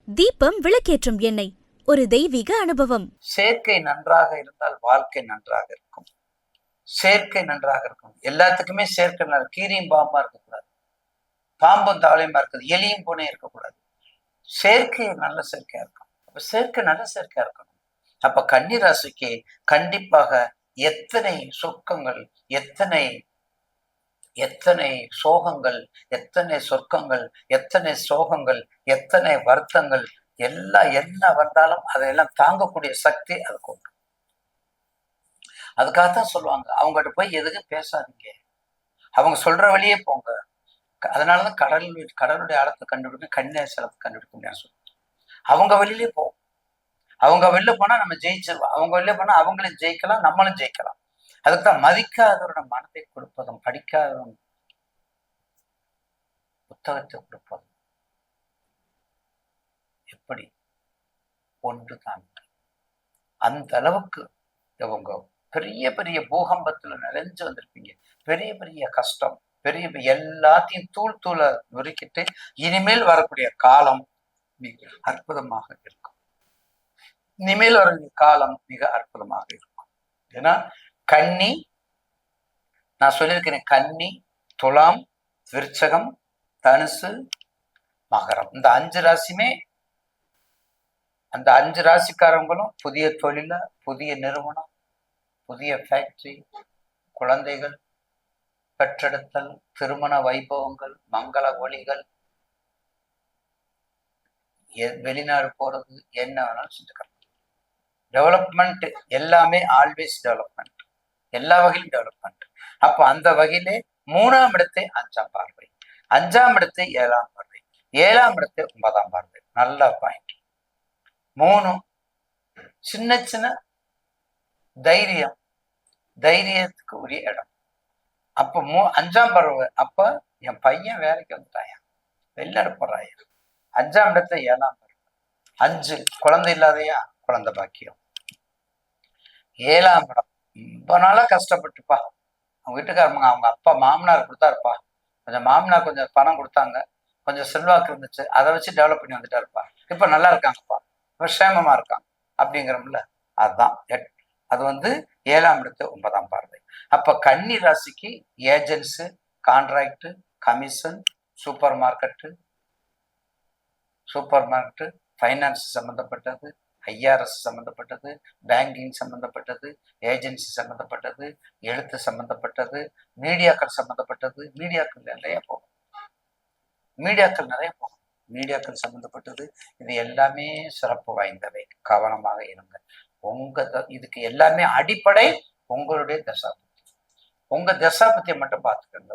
தீபம் விளக்கேற்றும் எண்ணெய், ஒரு தெய்வீக அனுபவம். சேர்க்கை நன்றாக இருந்தால் வாழ்க்கை நன்றாக இருக்கும். சேர்க்கை நன்றாக இருக்கும். எல்லாத்துக்குமே சேர்க்கை கீரியும் பாம்பா இருக்கக்கூடாது, பாம்பும் தவளையுமா இருக்குது, எலியும் பூனையும் இருக்கக்கூடாது. சேர்க்கை நல்ல சேர்க்கையா இருக்கும். அப்ப சேர்க்கை நல்ல சேர்க்கையா இருக்கணும். அப்ப கன்னி ராசிக்கு கண்டிப்பாக எத்தனை சொர்க்கங்கள், எத்தனை எத்தனை சோகங்கள், எத்தனை சொர்க்கங்கள், எத்தனை சோகங்கள், எத்தனை வருத்தங்கள், எல்லாம் என்ன வந்தாலும் அதையெல்லாம் தாங்கக்கூடிய சக்தி அதுக்கு உண்டு. அதுக்காகத்தான் சொல்லுவாங்க, அவங்ககிட்ட போய் எதுக்கும் பேசாதீங்க, அவங்க சொல்ற வழியே போங்க. அதனாலதான் கடலுடைய ஆழத்தை கண்டுபிடிக்க கன்னியாசலத்தை கண்டுபிடிக்க முடியாது சொல்லுவாங்க. அவங்க வழியிலே போகும். அவங்க வெளில போனா நம்ம ஜெயிச்சிருவோம், அவங்க வெளில போனா அவங்களும் ஜெயிக்கலாம், நம்மளும் ஜெயிக்கலாம். அதுக்குதான் மதிக்காதவரோட மனத்தை கொடுப்பதும், படிக்காதவன் புத்தகத்தை கொடுப்பதும் எப்படி ஒன்றுதான். அந்த அளவுக்கு இவங்க பெரிய பெரிய பூகம்பத்துல நிறைஞ்சு வந்திருப்பீங்க. பெரிய பெரிய கஷ்டம், பெரிய எல்லாத்தையும் தூள் தூள நுறுக்கிட்டு இனிமேல் வரக்கூடிய காலம் மிக அற்புதமாக இருக்கும். இனிமேல் வரக்கூடிய காலம் மிக அற்புதமாக இருக்கும். ஏன்னா கன்னி, நான் சொல்லியிருக்கிறேன், கன்னி, துலாம், விருச்சகம், தனுசு, மகரம், இந்த 5 ராசியுமே, அந்த 5 ராசிக்காரங்களும் புதிய தொழில, புதிய நிறுவனம், புதிய ஃபேக்டரி, குழந்தைகள் பெற்றெடுத்தல், திருமண வைபவங்கள், மங்கள ஒளிகள், வெளிநாடு போறது, என்ன வேணாலும் செஞ்சுக்கலாம். டெவலப்மெண்ட் எல்லாமே ஆல்வேஸ் டெவலப்மெண்ட், எல்லா வகையிலும் டெவலப்மெண்ட். அப்போ அந்த வகையிலே 3ஆம் இடத்தை 5ஆம் பார்வை, 5ஆம் இடத்தை 7ஆம் பார்வை, 7ஆம் இடத்தை 9ஆம் பார்வை. நல்ல பாயிண்ட். 3 சின்ன சின்ன தைரியம், தைரியத்துக்கு உரிய இடம். அப்ப 5ஆம் பருவ, அப்ப என் பையன் வேலைக்கு வந்துட்டாயா, வெளிநாடு போறாயா. 5ஆம் இடத்துல 7ஆம் பருவ. 5 குழந்தை இல்லாதையா, குழந்தை பாக்கியம். 7ஆம் இடம் ரொம்ப நாளா கஷ்டப்பட்டுப்பா, அவங்க வீட்டுக்காரங்க, அவங்க அப்பா மாமனார் கொடுத்தாருப்பா, கொஞ்சம் மாமனார் கொஞ்சம் பணம் கொடுத்தாங்க, கொஞ்சம் செல்வாக்கு இருந்துச்சு, அதை வச்சு டெவலப் பண்ணி வந்துட்டாருப்பா, இப்ப நல்லா இருக்காங்கப்பா, இப்ப சேமமா இருக்காங்க அப்படிங்கிறோம்ல. அதுதான் அது 7ஆம் இடத்து 9ஆம் பார்வை. அப்ப கன்னி ராசிக்கு agents, contract, commission, super market, finance சம்பந்தப்பட்டது, ஐஆர்எஸ் சம்பந்தப்பட்டது, பேங்கிங் சம்பந்தப்பட்டது, ஏஜென்சி சம்பந்தப்பட்டது, எழுத்து சம்பந்தப்பட்டது, மீடியாக்கள் சம்பந்தப்பட்டது. மீடியாக்கள் நிறைய போகும், மீடியாக்கள் சம்பந்தப்பட்டது. இது எல்லாமே சிறப்பு வாய்ந்தவை. கவனமாக இருங்க. இதுக்கு எல்லாமே அடிப்படை உங்களுடைய தசாபுத்தி. உங்க தசாபுத்தியை மட்டும் பார்த்துக்கோங்க.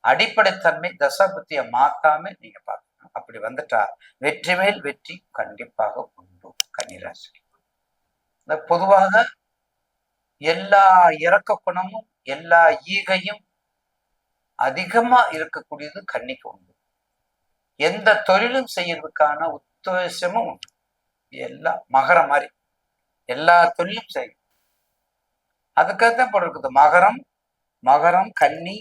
அடிப்படைத்தன்மை தசாபுத்தியை மாத்தாம நீங்க பார்த்துக்கணும். அப்படி வந்துட்டா வெற்றி மேல் வெற்றி கண்டிப்பாக உண்டு. கன்னிராசி பொதுவாக எல்லா இறக்க குணமும், எல்லா ஈகையும் அதிகமா இருக்கக்கூடியது கன்னிக்கு உண்டு. எந்த தொழிலும் செய்யறதுக்கான உத்தேசமும் உண்டு. எல்லாம் மகர மாதிரி எல்லா தொழிலும் செய்யும். அதுக்காகத்தான் போட்டிருக்குது மகரம், கன்னி,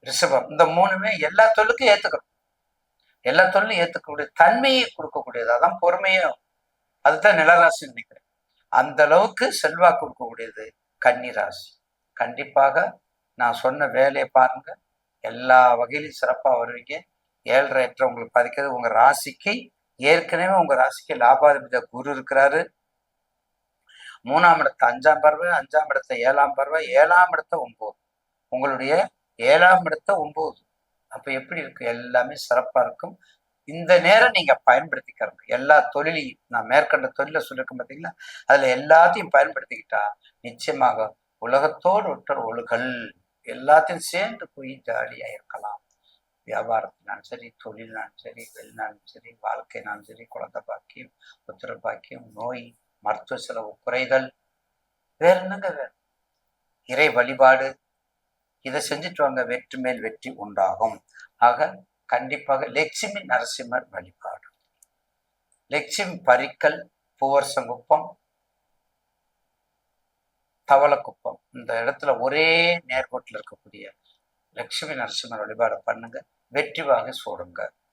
ரிஷபம், இந்த 3மே எல்லா தொழிலுக்கும் ஏத்துக்கணும். எல்லா தொழிலும் ஏத்துக்கக்கூடிய தன்மையை கொடுக்கக்கூடியது. அதான் பொறுமையும், அதுதான் நிலராசின்னு நினைக்கிறேன். அந்த அளவுக்கு செல்வா கொடுக்கக்கூடியது கன்னி ராசி. கண்டிப்பாக நான் சொன்ன வேலையை பாருங்க, எல்லா வகையிலும் சிறப்பா வருவீங்க. 7.5 உங்களுக்கு பதிக்கிறது. உங்க ராசிக்கு ஏற்கனவே உங்க ராசிக்கு லாபாதிபதி குரு இருக்கிறாரு. 3ஆம் இடத்தை 5ஆம் பார்வை, 5ஆம் இடத்தை 7ஆம் பார்வை, 7ஆம் இடத்தை 9, உங்களுடைய 7ஆம் இடத்தை 9. அப்ப எப்படி இருக்கு? எல்லாமே சிறப்பா இருக்கும். இந்த நேரம் நீங்க பயன்படுத்திக்கிறோம். எல்லா தொழிலையும், நான் மேற்கண்ட தொழில சொல்லியிருக்கேன் பார்த்தீங்களா, அதுல எல்லாத்தையும் பயன்படுத்திக்கிட்டா நிச்சயமாக உலகத்தோடு ஒற்றர் ஒழுகல், எல்லாத்தையும் சேர்ந்து போய் ஜாலியா இருக்கலாம். வியாபாரத்தினாலும் சரி, தொழில்னாலும் சரி, வெளிநாலும் சரி, வாழ்க்கைனாலும் சரி, குழந்தை பாக்கியம், புத்திர பாக்கியம், நோய், மருத்துவ செலவு குறைதல், வேற என்னங்க வேற, இறை வழிபாடு, இதை செஞ்சுட்டு வாங்க, வெற்றி மேல் வெற்றி உண்டாகும். ஆக கண்டிப்பாக லட்சுமி நரசிம்மர் வழிபாடு, லட்சுமி பரிக்கல், பூவரசங்குப்பம், தவளக்குப்பம், இந்த இடத்துல ஒரே நேர்கோட்டில் இருக்கக்கூடிய லட்சுமி நரசிம்மர் வழிபாடு பண்ணுங்க. வெற்றி வாகை சூடுங்க.